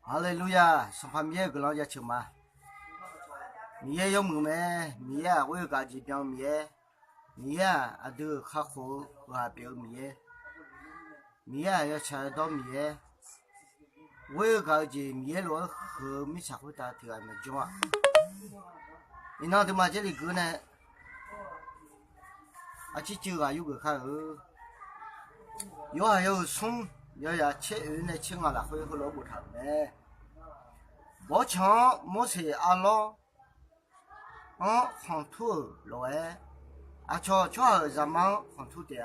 哈利路亚，上盘米个老家吃嘛，米有木咩？米我有家己表米，米都客户我表米，米要吃到米，我有家己米罗和米吃回答提俺们讲啊，你那他妈这里个呢？去酒啊有个看有还有葱。要吃鱼呢，吃俺那会和萝卜汤呢。我抢没吃阿老，黄土来，瞧咱们黄土的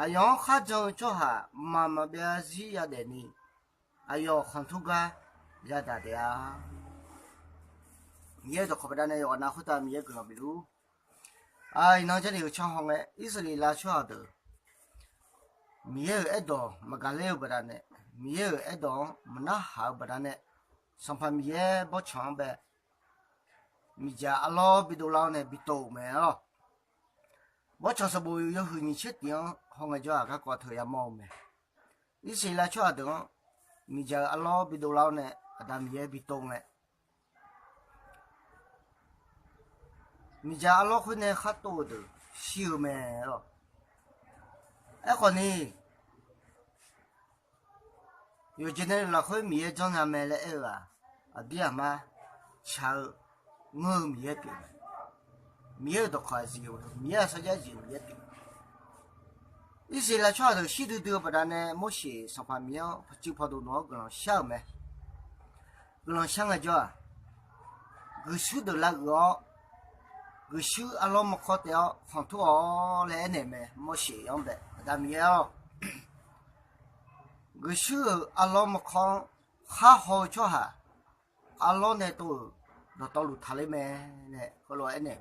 用哈种瞧哈，妈妈别是要的呢，要黄土个要打的也都可不得呢，我拿回到米个比如，那这里有抢红的，意思里拉瞧的。米一道么干了不得呢，米一道么那好不得呢，上盘米不抢呗，米家阿老比多老呢比多没了，我尝试不有和你吃点，好个叫个骨头也毛没，一些来吃的，米家阿老比多老呢，但米也比多呢，米家阿老会呢很多的，少没了。个呢，有今天老会米种上买了点嘛，吃我米的，米都开始有，米实在是米的。一些来吃的稀土不然呢，没些上盘米就跑到那个小没，个小个叫，个手都那个。个手阿老么靠掉，黄土来呢没，没些样的，但米个手阿老么靠，还好吃哈，阿老呢都到路他里面呢，后来呢，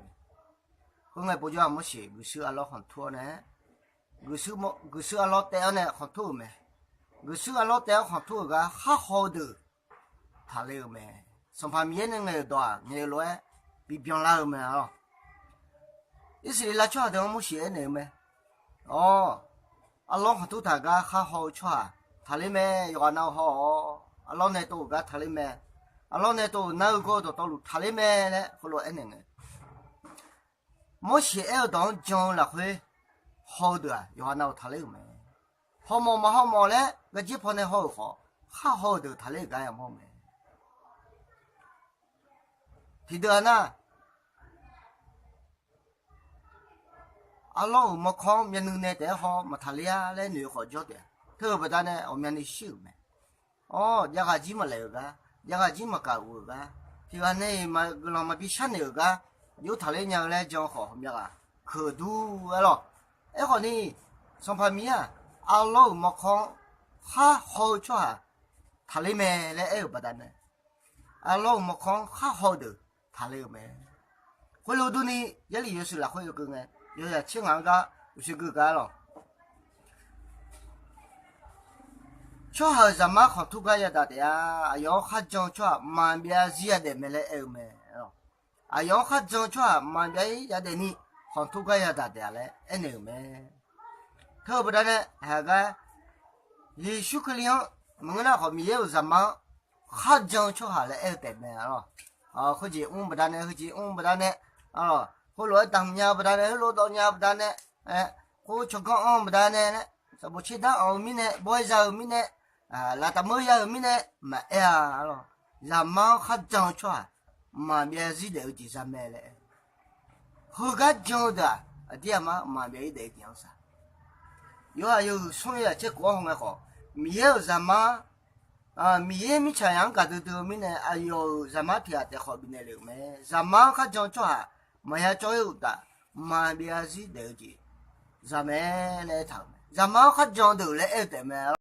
后来不叫么些个手阿老黄土呢，个手阿老掉呢黄土没，个手阿老掉黄土个还好的，他里面，上盘米呢个多，你来比别人没啊。一些拉吃的么些呢没？阿老很多大家还好吃，他里面有那好，阿老呢都个他里面，阿老呢都那个都到路他里面呢，后来那个，么些当讲了会好的，有那他里面，好么嘞，个几盘呢好，还好的他里个也么没，记得呢？阿老么看面能耐得好，么他俩来女好叫的，特别的呢，我们的秀嘛。家个鸡么来个，家个鸡么搞个，这个呢嘛个人嘛比山那个，有他俩娘来讲好么个，可多了。好呢，上盘米阿老么看，还好吃他俩没来不得呢。阿老么看还好的，他俩没。回头呢，这里又是哪会有个呢？有些吃俺个有些个干了，吃好什么好土个也打的要喝酱吃慢点热的没来没要喝酱吃慢点也得你好土个也打的嘞，没，特别的呢，那个你舒克亮，我那后面有什么喝酱吃下来得没或者不打呢，或者不打呢后来当年不打呢，后来当年不打呢，我吃个不打呢，什么吃的米呢，不会做米呢，拉他们要米呢，没咱们还讲出，嘛别是的就啥没嘞，后个讲的，点嘛别的讲啥，有所以这国红的好，没有什么。米吃样个都米呢，有什么天的好米呢了没？什么还讲出没有作用的，嘛别是的，咱们来谈，咱们还讲到来的没？